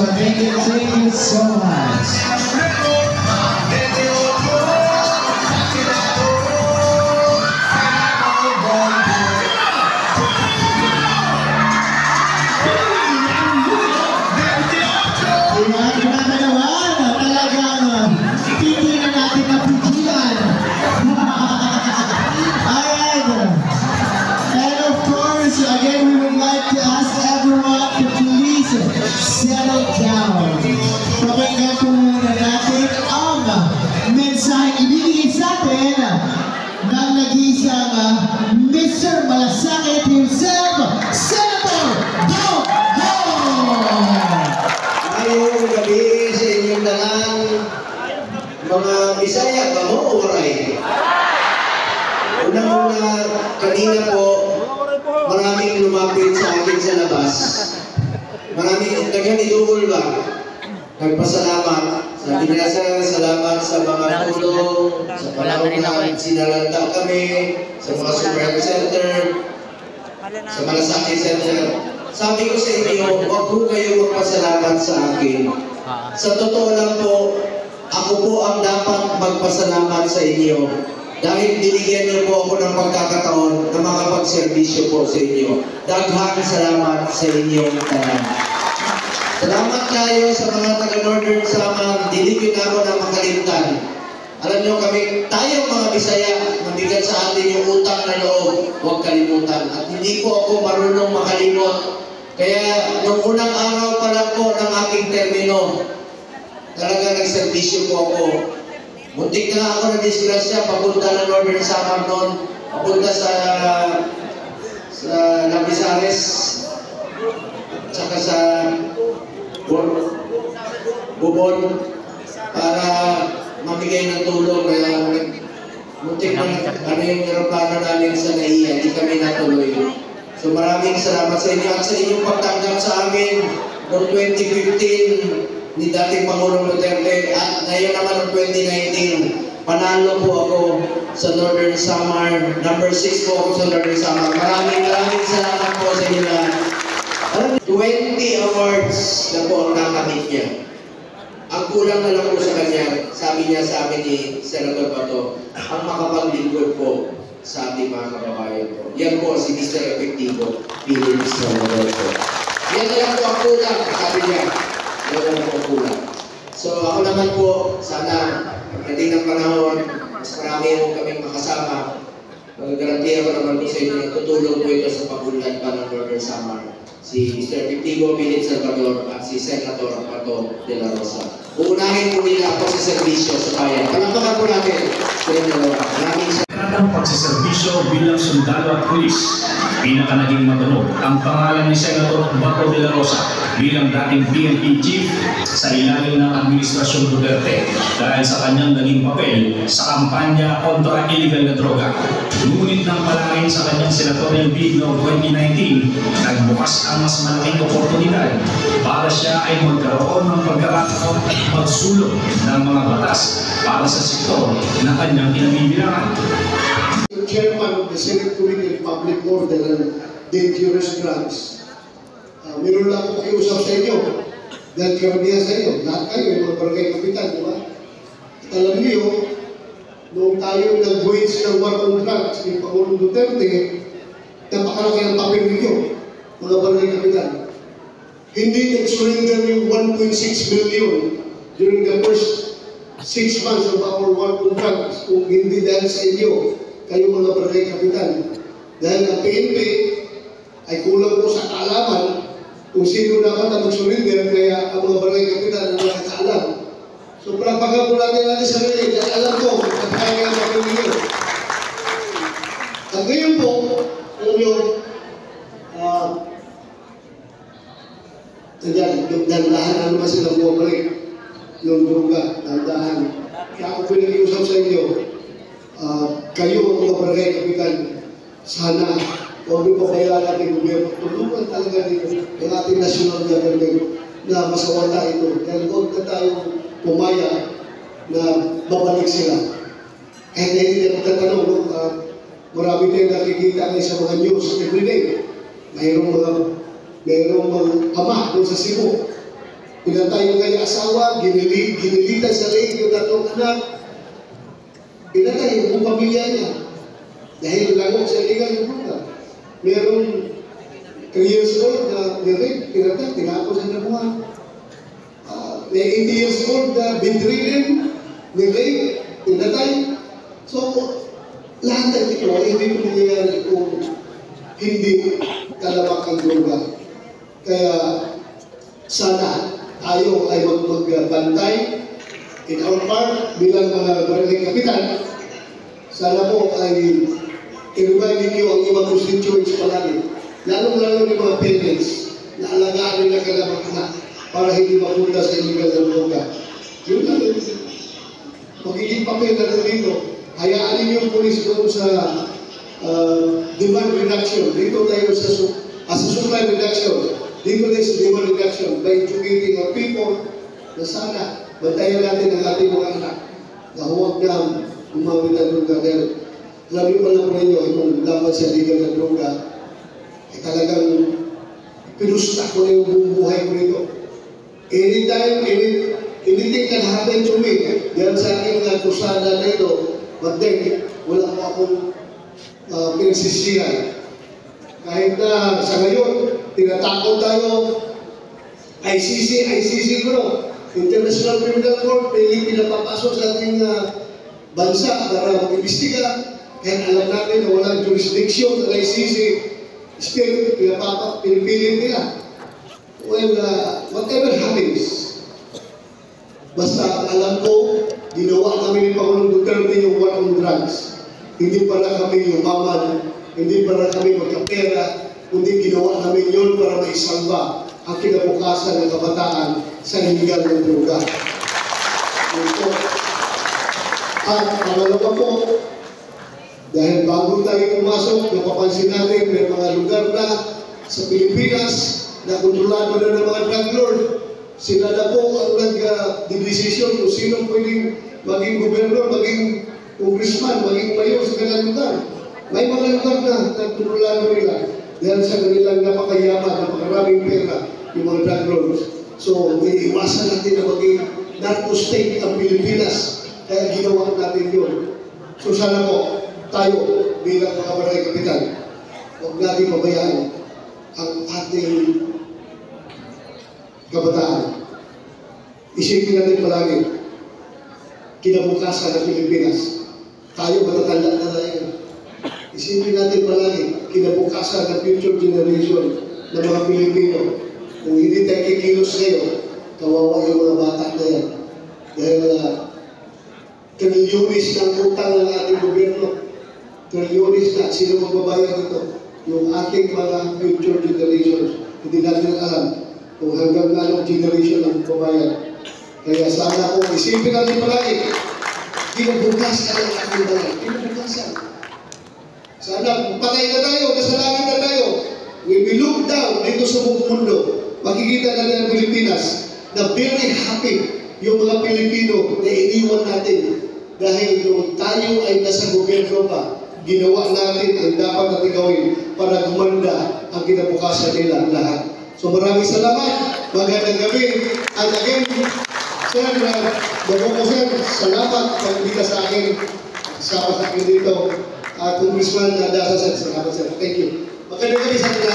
So thank you so much. Settle down. Pakinggan po muna natin ang mensaheng ibigay sa atin ng nag-iisang Mr. Malasakit himself, Senator Doc Go! Ngayong gabi sa inyong dalang mga Bisaya, Kamuuray. Unang-una, kanina po, maraming lumapit sa akin sa labas. Maraming naghanidugol ba? Nagpasalamat. Sabi nila salamat sa mga tulong, sa panahon na sinalanda kami, sa mga super center, sa Malasakit Center. Sabi ko sa inyo, huwag po kayo magpasalamat sa akin. Sa totoo lang po, ako po ang dapat magpasalamat sa inyo. Dahil binigyan niyo po ako ng pagkakataon na makapagserbisyo po sa inyo. Daghang salamat sa inyong tanan. Salamat kayo sa mga taga-Northern Samar. Diligyan ako ng makalimtan. Alam niyo kami, tayong mga Bisaya, mabigat sa atin yung utang na loob, huwag kalimutan. At hindi po ako marunong makalimot. Kaya nung unang araw pa lang po ng aking termino, talaga nagserbisyo po ako. Muntik na ako na disgrasya, papunta na Northern Samar noon, papunta sa Lapisares, tsaka sa Bubon, para mamigay ng tulong. Kaya muntik na yung aeroplano namin sa NAIA, hindi kami natuloy. So maraming salamat sa inyo at sa inyong pagtanggap sa amin noong 2015, ni dating Pangulong Duterte, at ngayon naman ng 2019, panalo po ako sa Northern Samar. Number 6 po ako sa Northern Samar. Maraming salamat po sa inyo lahat. 20 awards na po ang nakamit niya. Ang kulang na lang po sa kanya, sabi niya sa amin ni Senator Bato, ang makapaglingkod po sa ating mga kababayan po. Yan po si Mr. Efectivo, Pili Mr. Rodolfo. Yan na lang po ang kulang, sabi niya. So ako naman po, sana pagdating ng panahon, mas marami po kaming makasama. Garantiya ko naman po sa inyo na tutulong po ito sa pag-unlad pa ng Northern Samar. Si Mr. Efectivo Philip Salvador at si Senator Pato de la Rosa. Uunahin po nila ako sa serbisyo sa bayan. Palakpakan po natin sa inyo. Maraming ang pagsiservisyo bilang sundalo at pulis. Pinaka naging matunog ang pangalan ni Senator Bato de la Rosa bilang dating PNP chief sa ilalim ng Administrasyon Duterte dahil sa kanyang naging papel sa kampanya kontra illegal na droga. Ngunit nang palangin sa kanyang senatorial bid noong 2019, nagbukas ang mas malaking oportunidad para siya ay magkaroon ng pagkakataon at magsulong ng mga batas para sa sektor na kanyang kinabibilangan. Chairman of the Senate Committee on Public Order and Dangerous Drugs. Meron lang ako pakiusap sa inyo. Dahil karamihan sa inyo, lahat kayo, yung mga barangay kapitan, di ba? At alam niyo, noong tayo nag-wage ng war on drugs ni Pangulong Duterte, napakalaki ang papel ninyo, mga barangay kapitan. Hindi nag-surrender yung 1.6 billion during the first 6 months of our war on drugs kung hindi dahil sa inyo, kayo mga barangay kapitan. Dahil ang PNP ay kulang po sa kaalaman kung sino dapat na mag-surrender, kaya ang mga barangay kapitan ang nakakaalam. So, palapagan po natin sarili, dahil alam ko, nagkaya ang papel ninyo. At ngayon po, alam nyo, yung dandahan na naman silang bumalik, yung droga, dandahan. Kaya ako pinag-iusap sa inyo, kayo ang mga barangay kapitan, sana huwag niyo pa kaya natin gobyerno. Tulungan talaga dito ang ating national government na masawala ito. Dahil huwag na tayong pumaya na babalik sila. Kahit na hindi na magtatanong, marami tayong nakikita ngayon sa mga news everyday. Mayroong mga ama doon sa Cebu Pinatay yung kanyang asawa, ginilitan sa leeg yung tatlong anak. Pinatay yung buong pamilya niya. Dahil lalo sa illegal na droga. Meron 3 years old na nirip, pinatay, tinapos sa nabuhan. May 80 years old na bedridden, nirip, pinatay. So, lahat ng ito, hindi ko nangyayari kung hindi talamak ang droga. Kaya, sana tayo ay magbantay in our part bilang mga barangay kapitan. Sana po ay i-remind ninyo ang ibang constituents palagi. Lalong-lalo ng mga parents na alagaan nila kanilang anak para hindi mapunta sa illegal na droga. Yun lang yun. Magiging papel na rin dito. Hayaan ninyo yung police doon sa demand reduction. Dito tayo sa supply reduction. Dito tayo sa demand reduction by educating our people na sana bantayan natin ang ating mga anak na huwag na umawit ang droga. Dahil labi pa lang po ninyo itong laban sa illegal na droga ay talagang pinusta ko na yung buong buhay ko nito. Anytime, anything can happen to me. Yan sa aking kusada na ito. But then, wala po akong pinagsisihan. Kahit na sa ngayon, tinatakot tayo, ICC ko, International Criminal Court, may pinapapasok sa ating bansa para mag-imbestiga. Kaya alam natin na walang jurisdiction ng ICC, still, pinipilit nila. Well, whatever happens, basta alam ko, ginawa namin ni Pangulong Duterte yung war on drugs. Hindi para kami yumaman, hindi para kami magkapera, kundi ginawa namin yun para maisalba ang kinabukasan ng kabataan sa illegal ng droga. Ito. At pangalawa po, dahil bago tayo pumasok, napapansin natin may mga lugar na sa Pilipinas na kontrolado na ng mga drug lord. Sila na po ang nag-decision kung sino pwedeng maging gobernador, maging congressman, maging mayor sa kanilang lugar. May mga lugar na nagkontrolado nila dahil sa kanilang napakayaman, napakaraming pera yung mga drug lords. So, iiwasan natin na maging narco state ang Pilipinas. Kaya ginawa natin yun. So, sana po, tayo bilang mga barangay kapitan, huwag natin pabayaan ang ating kabataan. Isipin natin palagi, kinabukasan ng Pilipinas. Tayo matatanda na tayo. Isipin natin palagi, kinabukasan ng future generation ng mga Pilipino. Kung hindi tayo kikilos ngayon, kawawa yung mga bata na yan. Dahil trilyonis ng utang ng ating gobyerno. Trilyonis na, sino magbabayad ito? Yung ating mga future generations. Hindi natin alam kung hanggang anong generation ang magbabayad. Kaya sana po, isipin natin palagi, kinabukasan ang ating bayan. Kinabukasan. Sana, patay na tayo, kasalanan na tayo. When we look down dito sa buong mundo, makikita natin ang Pilipinas na very happy yung mga Pilipino na iniwan natin. Dahil nung tayo ay nasa gobyerno pa, ginawa natin ang dapat natin gawin para gumanda ang kinabukasan nila lahat. So maraming salamat, magandang gabi. And again, sir, sir, salamat pag-ibig sa akin, sa akin dito. Congressman Dasa, salamat sir. Thank you. Magandang gabi sa atin.